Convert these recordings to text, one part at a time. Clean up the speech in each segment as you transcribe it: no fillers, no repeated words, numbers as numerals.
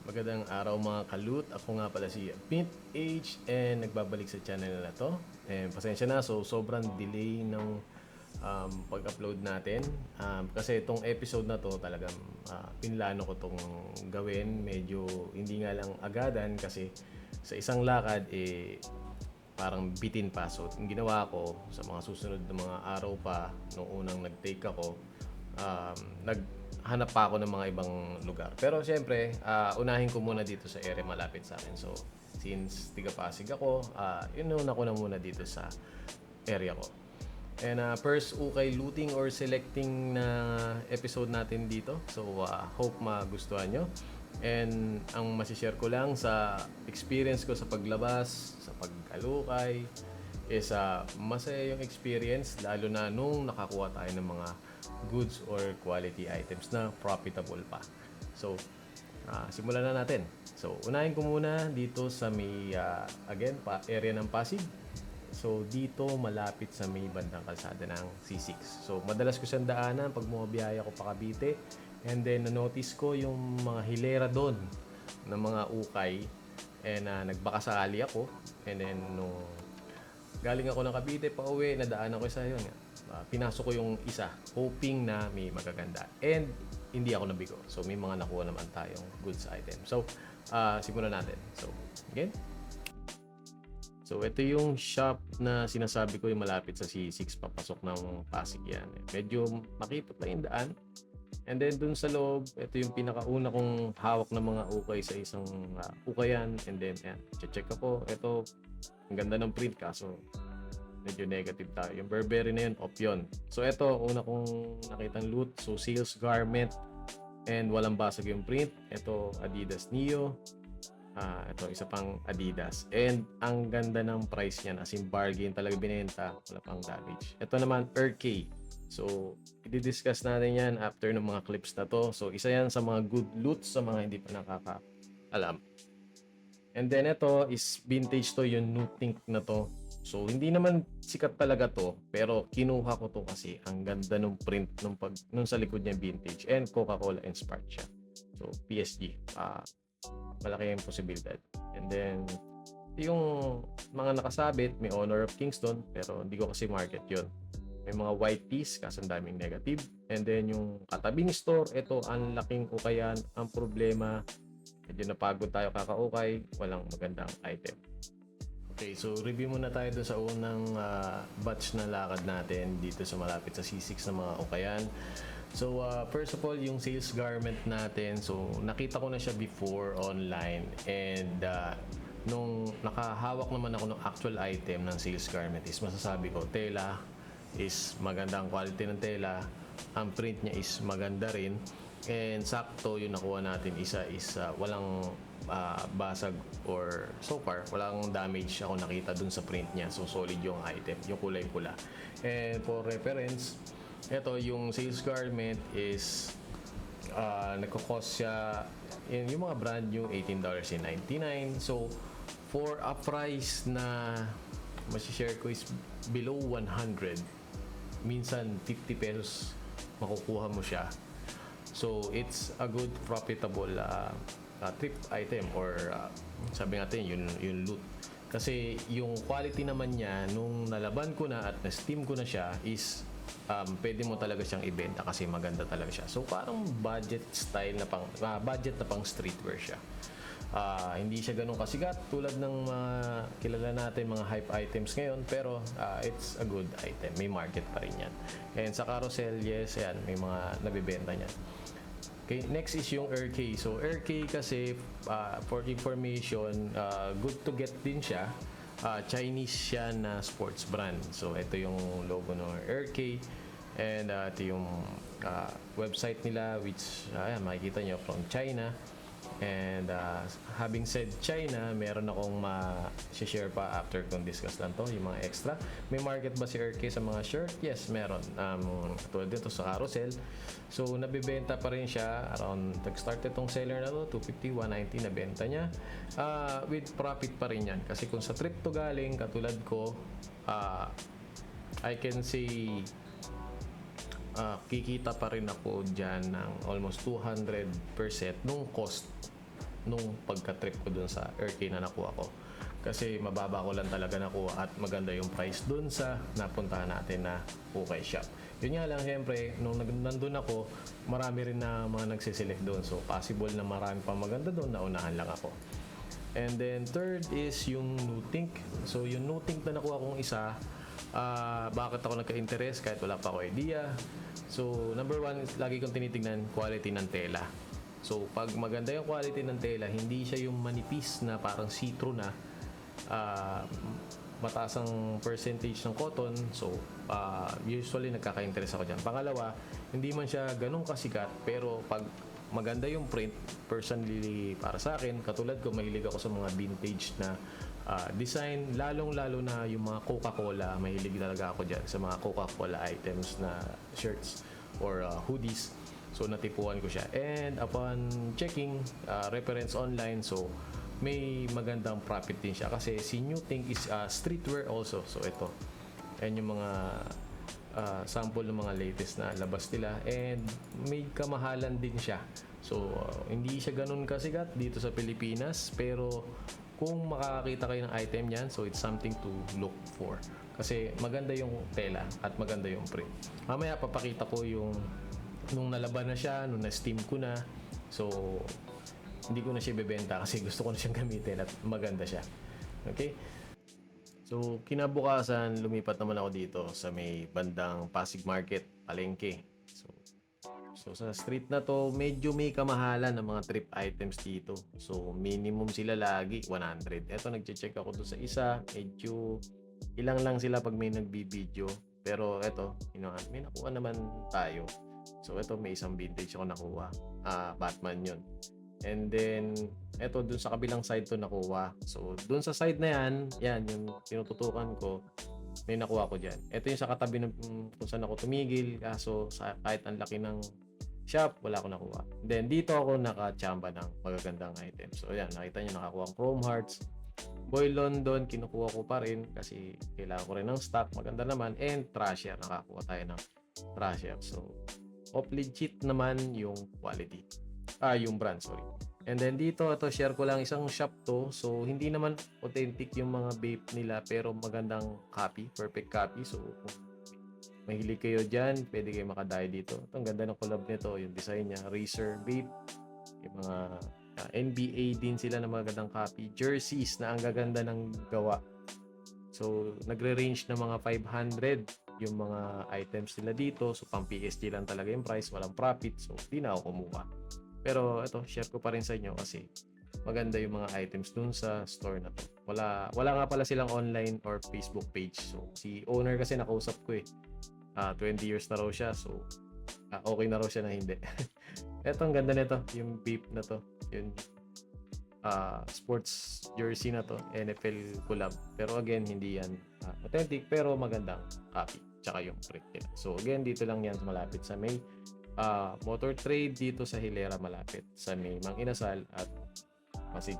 Magandang araw mga kalut. Ako nga pala si Mint H and nagbabalik sa channel na to. And pasensya na, so sobrang delay ng pag-upload natin. Kasi itong episode na to talagang pinlano ko tong gawin. Medyo hindi nga lang agadan kasi sa isang lakad parang bitin pa. So yung ginawa ko sa mga susunod na mga araw pa nung unang nag-take ako, naghanap pa ako ng mga ibang lugar. Pero syempre, unahin ko muna dito sa area malapit sa akin. So, since tiga Pasig ako, inuna ko na muna dito sa area ko. And first, ukay looting or selecting na episode natin dito. So, hope magustuhan nyo. And ang masishare ko lang sa experience ko sa paglabas, sa pagkalukay, is masaya yung experience lalo na nung nakakuha tayo ng mga goods or quality items na profitable pa. So, simulan na natin. So, unahin ko muna dito sa may, area ng Pasig. So, dito malapit sa may bandang kalsada ng C6. So, madalas ko siyang daanan pag bumabiyaya ko pa Cavite. And then, na-notice ko yung mga hilera doon ng mga ukay. And nagbakasakali ako. And then, nung galing ako ng Cavite pa uwi, nadaanan ko sa yun. Pinasok ko yung isa, hoping na may magaganda. And hindi ako nabigo. So, may mga nakuha naman tayong goods item. So, simulan natin. So, again. So, ito yung shop na sinasabi ko yung malapit sa C6, papasok ng Pasig yan. Medyo makipot lang yung daan. And then, dun sa loob, ito yung pinakauna kong hawak ng mga ukay sa isang ukayan. And then, check ako. Ito, ang ganda ng print kaso medyo negative tayo. Yung Burberry na yun, off yun. So, ito, una kong nakitang loot. So, sales garment and walang basag yung print. Ito, Adidas Neo. Ito, isa pang Adidas. And ang ganda ng price niyan. As in, bargain talaga binenta. Wala pang damage. Ito naman, RK. So, i-discuss natin yan after ng mga clips na to. So, isa yan sa mga good loot sa mga hindi pa nakaka-alam. And then, ito is vintage to, yung new Think na to. So, hindi naman sikat talaga to, pero kinuha ko to kasi ang ganda ng print nung sa likod niya vintage and Coca-Cola inspired siya. So, PSG. Malaki yung posibilidad. And then, yung mga nakasabit, may Honor of Kingston, pero hindi ko kasi market yun. May mga white tees, kasi ang daming negative. And then, yung katabing store, ito, ang laking ukayan. Ang problema, medyo napagod tayo kakaukay, walang magandang item. Okay, so review muna tayo dun sa unang batch na lakad natin dito sa malapit sa C6 na mga ukayan. So, first of all, yung sales garment natin. So, nakita ko na siya before online. And nung nakahawak naman ako ng actual item ng sales garment is masasabi ko, tela is maganda ang quality ng tela. Ang print niya is maganda rin. And sakto yung nakuha natin isa is walang basag or so far walang damage ako nakita dun sa print niya. So solid yung item, yung kulay pula. And for reference, ito yung sales garment is nagko-cost siya yung mga brand new $18.99. So for a price na masishare ko is below 100, minsan 50 pesos makukuha mo siya. So, it's a good profitable trip item or sabi natin yung loot. Kasi yung quality naman niya, nung nalaban ko na at na-steam ko na siya is pwede mo talaga siyang ibenta kasi maganda talaga siya. So, parang budget style na budget na pang streetwear siya. Hindi siya ganun kasigat tulad ng mga kilala natin mga hype items ngayon, pero it's a good item, may market pa rin yan. And sa carousel, yes, yan, may mga nabibenta niyan. Okay, next is yung RK. So RK kasi for information, good to get din siya. Chinese siya na sports brand. So ito yung logo ng RK. And ito yung website nila, which makikita nyo from China. And having said China, meron akong ma-share pa after kung discuss lang to, yung mga extra. May market ba si RK sa mga shirt? Yes, meron. Tulad dito sa carousel. So, nabibenta pa rin siya. Around, nag-start itong seller na to, 250, 190 na benta niya. With profit pa rin yan. Kasi kung sa trip to galing, katulad ko, I can say, kikita pa rin ako dyan ng almost 200% nung cost nung pagka-trip ko dun sa Airk na nakuha ko. Kasi mababa ko lang talaga nakuha at maganda yung price dun sa napuntahan natin na Ukay Shop. Yun nga lang, syempre, nung nandun ako, marami rin na mga nagsiselect doon. So, possible na marami pa maganda doon, naunahan lang ako. And then, third is yung Nutink. So, yung Nutink na nakuha kong isa, bakit ako nagka-interest kahit wala pa ako idea. So, number one is lagi kong tinitingnan quality ng tela. So, pag maganda yung quality ng tela, hindi siya yung manipis na parang see-through na mataas ang percentage ng cotton. So, usually nagkaka-interest ako dyan. Pangalawa, hindi man siya ganun kasikat, pero pag maganda yung print, personally para sa akin, katulad ko, mahilig ako sa mga vintage na design, lalong-lalo na yung mga Coca-Cola. Mahilig talaga ako dyan sa mga Coca-Cola items na shirts or hoodies. So, natipuan ko siya. And upon checking reference online, so may magandang profit din siya kasi si Nutink is streetwear also. So, ito. Ayan yung mga sample ng mga latest na labas nila, and may kamahalan din siya. So, hindi siya ganun kasikat dito sa Pilipinas, pero kung makakakita kayo ng item niyan, so it's something to look for. Kasi maganda yung tela at maganda yung print. Mamaya papakita ko yung nung nalaban na siya, nung na-steam ko na. So, hindi ko na siya bebenta kasi gusto ko na siyang gamitin at maganda siya. Okay? So, kinabukasan, lumipat naman ako dito sa may bandang Pasig Market, Palengke. So sa street na to, medyo may kamahalan ng mga trip items dito. So, minimum sila lagi, 100. Eto, nagche-check ako doon sa isa. Medyo ilang lang sila pag may nagbibideo. Pero eto, may nakuha naman tayo. So, eto, may isang vintage ako nakuha. Batman yun. And then, eto, dun sa kabilang side to nakuha. So, dun sa side na yan yung tinututukan ko, may nakuha ko dyan. Ito yung sa katabi ng kung saan ako tumigil. Kaso, kahit ang laki ng shop, wala ako nakuha. Then, dito ako nakachamba ng magagandang item. So, yan, nakita nyo, nakakuha ang Chrome Hearts. Boy London, kinukuha ko pa rin kasi kailangan ko rin ng stock. Maganda naman. And Trasher, nakakuha tayo ng Trasher. So, legit naman yung quality. Yung brand, sorry. And then dito, ito, share ko lang isang shop to. So, hindi naman authentic yung mga vape nila, pero magandang copy, perfect copy. So, kung mahilig kayo dyan, pwede kayo makadayo dito. Ito, ang ganda ng collab nito, yung design niya, Razer Vape, yung mga NBA din sila na magandang copy. Jerseys na ang gaganda ng gawa. So, nagre-range na mga 500 yung mga items nila dito. So, pang PSG lang talaga yung price, walang profit. So, di na ako kumuha. Pero ito, share ko pa rin sa inyo kasi maganda yung mga items dun sa store na to. Wala nga pala silang online or Facebook page. So, si owner kasi nakausap ko 20 years na raw siya. So, okay na raw siya na hindi. Ito, ang ganda nito. Yung beep na to. Yung sports jersey na to. NFL collab. Pero again, hindi yan authentic. Pero magandang copy. Tsaka yung print nila. So, again, dito lang yan malapit sa may motor trade dito sa Hilera, malapit sa may Mang Inasal at Pasig.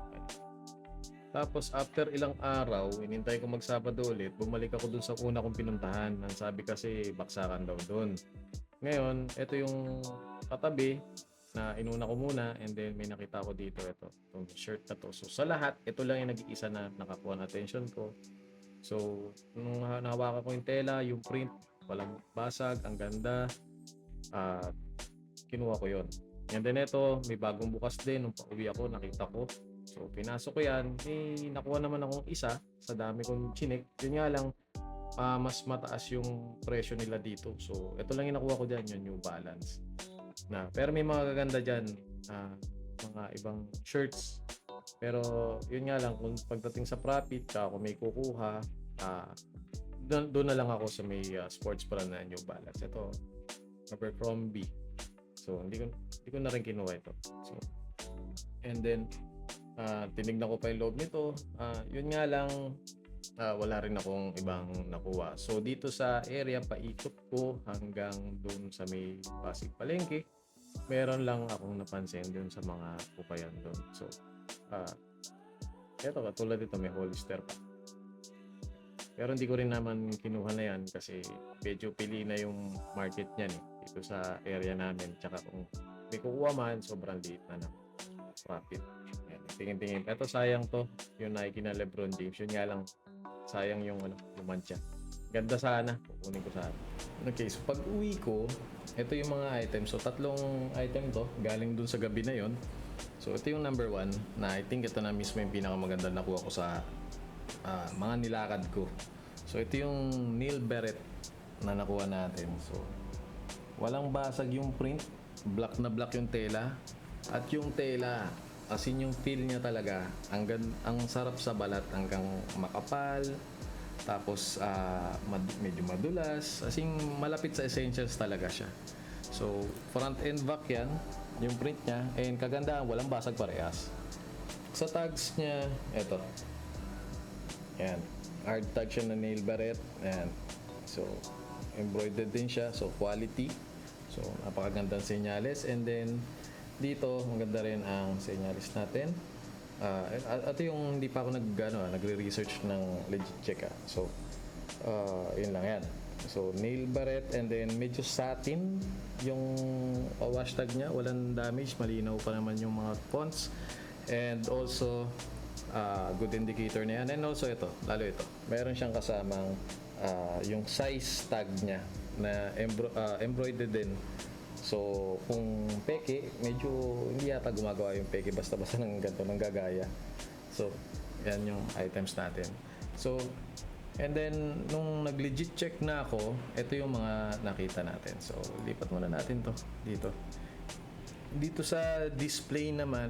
Tapos after ilang araw, inintay ko magsabado ulit, bumalik ako dun sa una kong pinuntahan. Ang sabi kasi baksakan daw dun. Ngayon, ito yung katabi na inuna ko muna, and then may nakita ko dito, itong shirt na to. So sa lahat, ito lang yung nag-iisa na nakakuha ng attention ko. So nung nahawakan ko yung tela, yung print, walang basag, ang ganda. Kinuha ko yon. And then ito, may bagong bukas din. Nung pauwi ako, nakita ko. So, pinasok ko yan. May nakuha naman akong isa sa dami kong chinik. Yun nga lang, mas mataas yung presyo nila dito. So, ito lang yung nakuha ko dyan, yung New Balance. Pero may mga gaganda dyan, mga ibang shirts. Pero, yun nga lang, kung pagdating sa profit, kung may kukuha, doon na lang ako sa may sports brand na New Balance. Ito, Abercrombie. So, hindi ko na rin kinuha ito. So, and then, tinignan ko pa yung loob nito. Yun nga lang, wala rin akong ibang nakuha. So, dito sa area, paikot ko hanggang dun sa may Pasig Palengke. Meron lang akong napansin dun sa mga pupayan dun. So, eto, katulad dito, may Hollister pa. Pero hindi ko rin naman kinuha na yan kasi medyo pili na yung market niyan dito sa area namin. Tsaka kung may kukuha man, sobrang liit na ng profit. Ayan. tingin-tingin. Ito sayang to, yung Nike na LeBron James. Yun nga lang, sayang yung yung mancha. Ganda sana, kukunin ko sana. Okay, so pag uwi ko, ito yung mga items. So tatlong item to, galing dun sa gabi na yon. So ito yung number 1 na I think ito na mismo yung pinakamaganda na nakuha ko sa mga nilakad ko. So ito yung Neil Barrett na nakuha natin. So walang basag yung print, black na black yung tela, at yung tela, as in yung feel niya talaga, ang sarap sa balat, hanggang makapal, tapos medyo madulas, as in malapit sa essentials talaga siya. So front end back yan, yung print niya, and kagandahan, walang basag parehas. Sa tags niya, eto, yan, hard tag siya na Neil Barrett, yan. So embroidered din siya, so quality. So napakagandang senyales, and then dito maganda rin ang senyales natin. Ito yung hindi pa ako nagre-research ng legit check. So yun lang yan. So Neil Barrett, and then medyo satin yung wash tag niya, walang damage, malinaw pa naman yung mga fonts, and also good indicator na yan. And also ito, lalo ito, meron siyang kasamang yung size tag niya na embroidered din. So kung peke, medyo hindi yata gumagawa yung peke basta-basta ng ganito, ng gagaya. So yan yung items natin. So and then nung nag-legit check na ako, ito yung mga nakita natin. So lipat muna natin to dito. Dito sa display naman,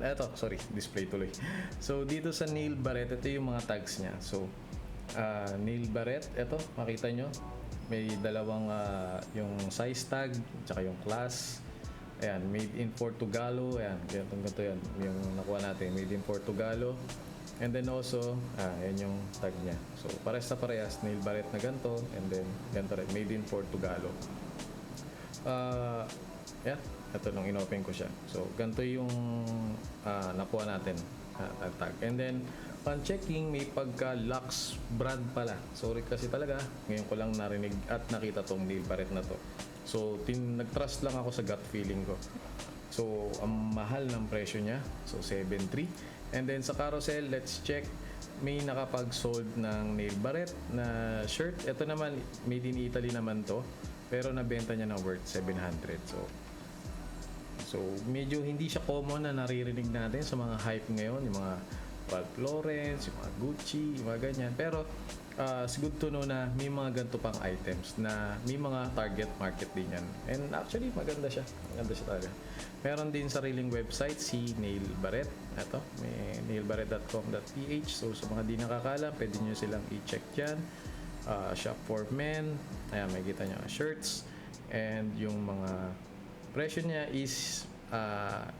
display tuloy. So dito sa Neil Barrett, ito yung mga tags niya. So Neil Barrett, ito, makita nyo, may dalawang yung size tag, tsaka yung class. Ayan, made in Portugal. Ayan, ganito yan, yung nakuha natin, made in Portugal. And then also, ayan yung tag niya. So pares na parehas, Neil Barrett na ganito, and then ganito rin, made in Portugal. Yeah, ito nung inopen ko siya. So ganito yung nakuha natin, tag. And then on checking, may pagka-Lux brand pala. Sorry kasi talaga, ngayon ko lang narinig at nakita tong Neil Barrett na to. So nag-trust lang ako sa gut feeling ko. So ang mahal ng presyo niya, so 7.3. And then sa carousel, let's check, may nakapag-sold ng Neil Barrett na shirt. Ito naman, made in Italy naman to, pero nabenta niya ng worth 700. So medyo hindi siya common na naririnig natin sa mga hype ngayon, yung mga Ralph Lauren, yung mga Gucci, yung mga ganyan. Pero it's good to know na may mga ganito pang items na may mga target market din yan. And actually, maganda siya. Maganda siya talaga. Meron din sariling website, si Neil Barrett. Ito, may nailbarrett.com.ph. So sa mga di nakakala, pwede nyo silang i-check dyan. Shop for men. Ayan, may kita nyo shirts. And yung mga presyo niya is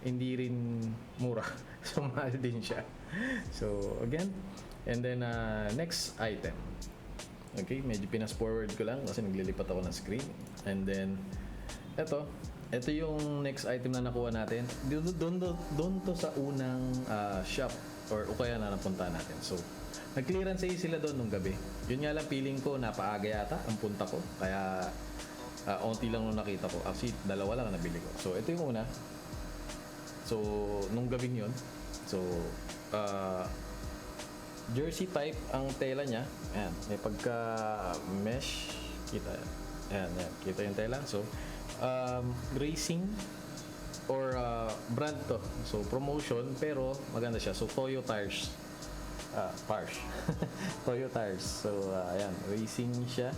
hindi rin mura. So mahal din siya. So again, and then next item. Okay, medyo pinas forward ko lang kasi naglilipat ako ng screen. And then ito yung next item na nakuha natin. Doon to sa unang shop or kaya na napunta natin. So nag-clearance sila doon nung gabi. Yun nga lang, feeling ko napaaga yata ang punta ko. Kaya onti lang nung nakita ko. Actually, dalawa lang nabili ko. So ito yung una. So nung gabing yun, so jersey type ang tela niya. Ayan, may pagka mesh, kita. Ayan, kita yung tela. So racing or brand to. So promotion, pero maganda siya. So Toyo Tires. Toyo Tires. So ayan, racing siya.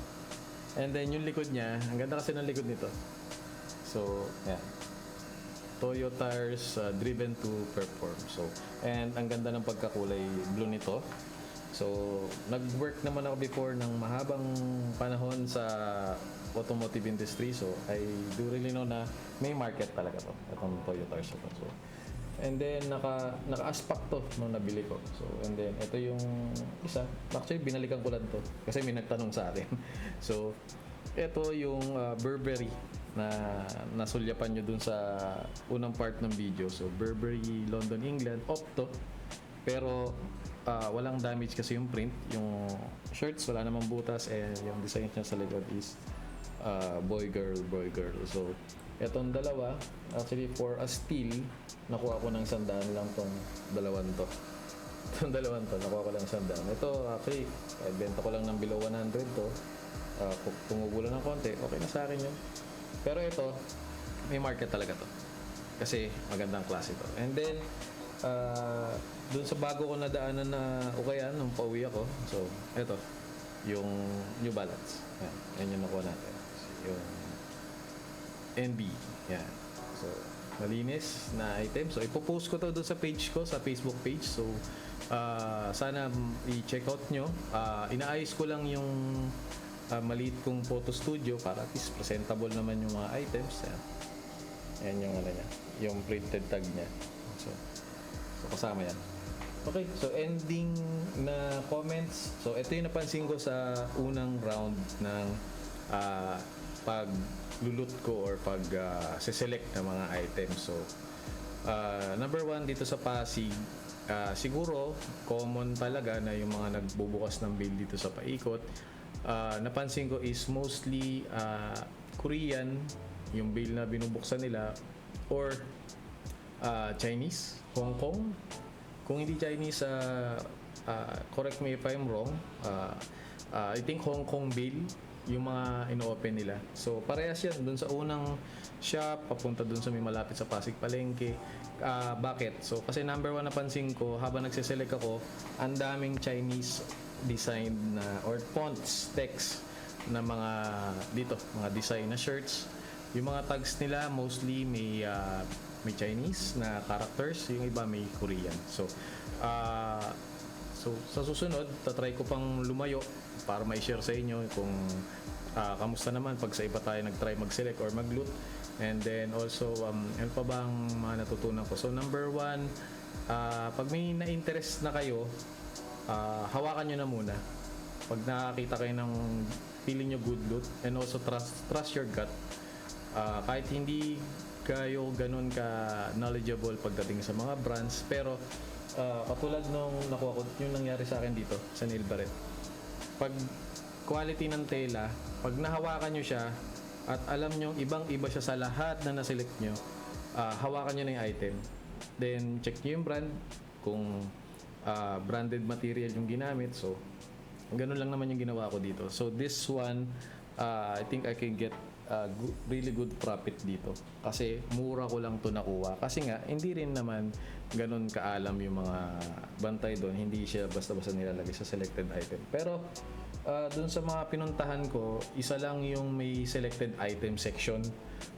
And then yung likod niya, ang ganda kasi ng likod nito. So ayan, Toyo Tires, driven to perform. So, and ang ganda ng pagkakulay blue nito. So, nag-work naman ako before ng mahabang panahon sa automotive industry. So, I do really know na may market talaga to. Itong Toyo Tires ito. So, and then naka-aspak to nung nabili ko. So, and then ito yung isa. Actually, binalikan ko lang to kasi may nagtanong sa atin. So, ito yung Burberry na nasulyapan nyo dun sa unang part ng video. So Burberry London, England, Opto, pero walang damage kasi yung print. Yung shirts wala namang butas, and yung design niya sa likod is boy girl. So Itong dalawa, actually for a steel, nakuha ko ng 100 lang tong dalawang to. Itong dalawang to, nakuha ko lang 100. Ito, actually, benta ko lang ng below 100 to. Kung tumubo lang ng konti, okay na sa akin yun. Pero ito, may market talaga to. Kasi magandang klase to. And then, dun sa bago ko nadaanan na ukayan nung pauwi ako. So, ito, yung New Balance. Yan yung nakuha natin. Yung NB. Yan. So, malinis na item. So, ipopost ko to doon sa page ko, sa Facebook page. So, sana i-check out nyo. Inaayos ko lang yung maliit kong photo studio para at least presentable naman yung mga items. Yan yung ano niya, yung printed tag niya. So kasama yan. Okay, so ending na comments. So ito yung napansin ko sa unang round ng pag-lulut ko or pag-select ng mga items. So number 1 dito sa Pasig, siguro common talaga na yung mga nagbubukas ng bill dito sa paikot. Napansin ko is mostly Korean yung bill na binubuksan nila, or Chinese, Hong Kong. Kung hindi Chinese, correct me if I'm wrong, I think Hong Kong bill yung mga ino-open nila. So parehas yan dun sa unang shop papunta dun sa may malapit sa Pasig Palengke. Bakit? So kasi number 1 napansin ko habang nagse-select ako, ang daming Chinese design na or fonts, text na mga dito, mga design na shirts. Yung mga tags nila mostly may Chinese na characters, yung iba may Korean. So sa susunod, tatry ko pang lumayo para mai-share sa inyo kung kamusta naman pag sa iba tayo nag-try mag-select or mag-loot. And then also, ano pa bang mga natutunan ko? So number 1, pag may na-interest na kayo, hawakan nyo na muna. Pag nakakita kayo ng feeling nyo good loot, and also trust your gut. Kahit hindi kayo ganun ka knowledgeable pagdating sa mga brands, pero katulad nung nakuha ko, yung nangyari sa akin dito sa Neil Barret, pag quality ng tela, pag nahawakan nyo siya at alam nyo ibang iba siya sa lahat na naselect nyo, hawakan nyo na yung item, then check nyo yung brand kung branded material yung ginamit. So ganun lang naman yung ginawa ko dito. So this one, I think I can get really good profit dito kasi mura ko lang to nakuha, kasi nga hindi rin naman ganun kaalam yung mga bantay doon, hindi siya basta-basta nilalagay sa selected item. Pero doon sa mga pinuntahan ko, isa lang yung may selected item section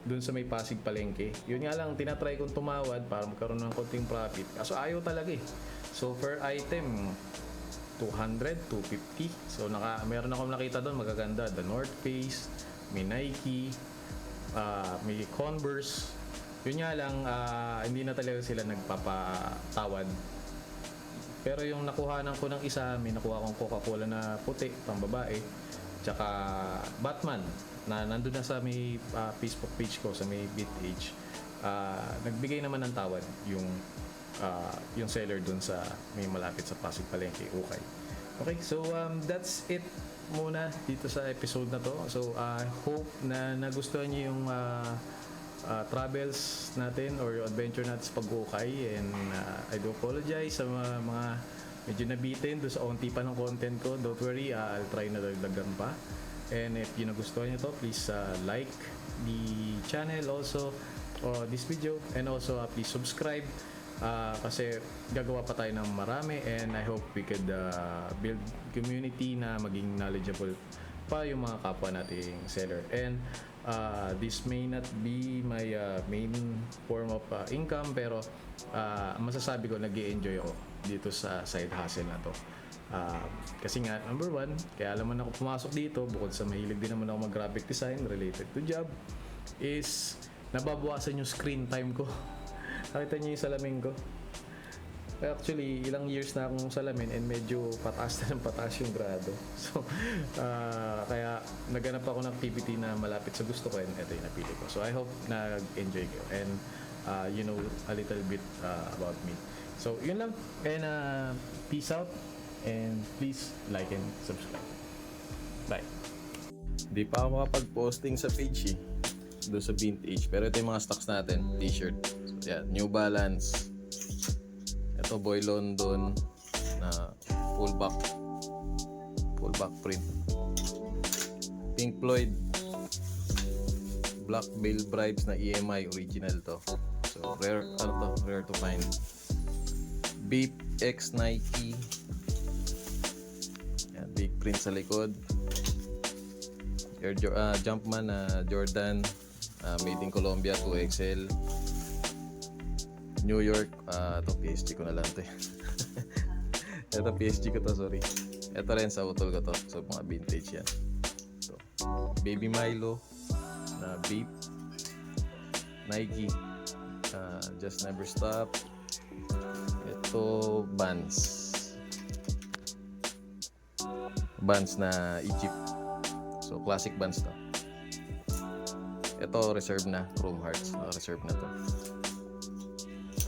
doon sa may Pasig Palengke. Yun nga lang, tinatry kong tumawad para magkaroon ng konting profit, kaso ayaw talaga eh. So per item 200, 250. So meron akong nakita doon magaganda, the North Face, may Nike, may Converse. Yun nga lang, hindi na talaga sila nagpapatawad. Pero yung nakuhanan ko ng isa, may nakuha kong Coca-Cola na puti, pang babae, tsaka Batman, na nandun na sa may Facebook page ko, sa may BitH. Nagbigay naman ng tawad yung seller dun sa may malapit sa Pasig Palengke, Ukay. Okay, so that's it muna dito sa episode na to. So hope na nagustuhan niyo yung travels natin or adventure natin sa pag-ukay, and I do apologize sa mga medyo nabitin doon sa onti pa ng content ko. Don't worry, I'll try na dagdagan pa. And if you nagustuhan niyo to, please like the channel also or this video, and also please subscribe. Kasi gagawa pa tayo ng marami, and I hope we could build community na maging knowledgeable pa yung mga kapwa nating seller. And this may not be my main form of income, pero masasabi ko nag-i-enjoy ako dito sa side hustle na to. Kasi nga, number 1, kaya alam mo na ako pumasok dito, bukod sa mahilig din naman ako mag-graphic design related to job, is nababawasan yung screen time ko. Nakita niyo yung salamin ko. Actually, ilang years na akong salamin, and medyo pataas na ng pataas yung grado. So, kaya naghanap ako ng activity na malapit sa gusto ko, and ito yung napili ko. So, I hope nag-enjoy kayo, and you know a little bit about me. So, yun lang. And peace out, and please like and subscribe. Bye. Di pa ako makapag-posting sa page eh. doon sa vintage. Pero ito yung mga stocks natin, t-shirt. So, yan, New Balance. Ito Boy London na full back print. Pink Floyd Black Veil Bribes na EMI original to. So rare to find. Beep X Nike. Yan, big print sa likod. Jumpman na Jordan, made in Colombia 2XL. New York, ito PSG ko na lang to. Ito PSG ko to, sorry. Ito rin sa utol ko to. So mga vintage yan. So, Baby Milo na Beep Nike, Just Never Stop. Ito Vans na Egypt. So classic Vans to. Ito reserve na, Chrome Hearts, reserve na to.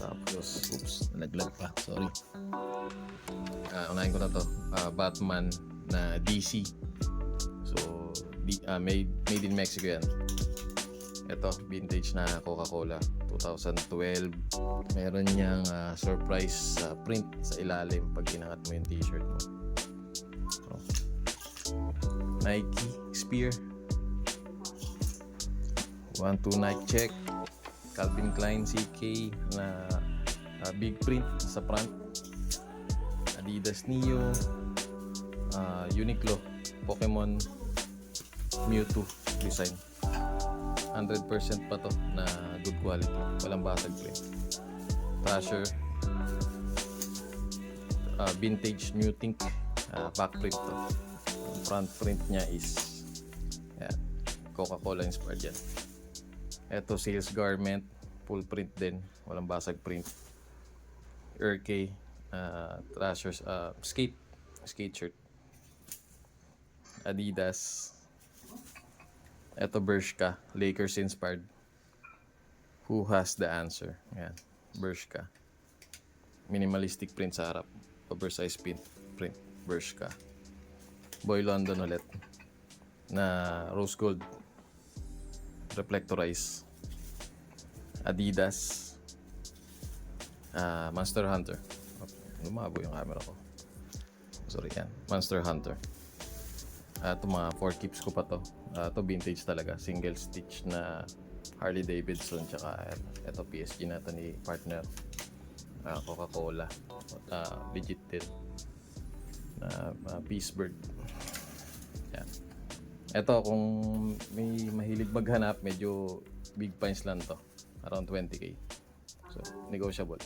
Tapos, nalaglag pa, sorry. Unahin ko na to, Batman na DC. So made in Mexico yan. Ito vintage na Coca-Cola 2012. Meron niyang surprise print sa ilalim pag kinangat mo yung t-shirt mo. So, Nike Spear 1-2 Nike check. Calvin Klein CK na big print sa front. Adidas Neo, Uniqlo Pokemon Mewtwo design. 100% pa to na good quality, walang basag print. Thrasher vintage New Think, back print to. Front print niya is yan, Coca-Cola inspired yan. Eto Sales Garment, full print din, walang basag print. RK Thrashers skate shirt. Adidas. Eto Bershka, Lakers inspired. Who has the answer? Yan, Bershka. Minimalistic print sa harap, oversized print, Bershka. Boy London ulit na rose gold, reflectorize. Adidas, Monster Hunter. Lumabo yung camera ko. Sorry, yan. Monster Hunter. Ito mga 4 keeps ko pa to. Ito vintage talaga. Single stitch na Harley Davidson. Tsaka ito PSG na to ni partner. Coca-Cola. Legit din. Peacebird. Yan. Ito kung may mahilig maghanap, medyo big finds lang to. Around 20k. So, negotiable.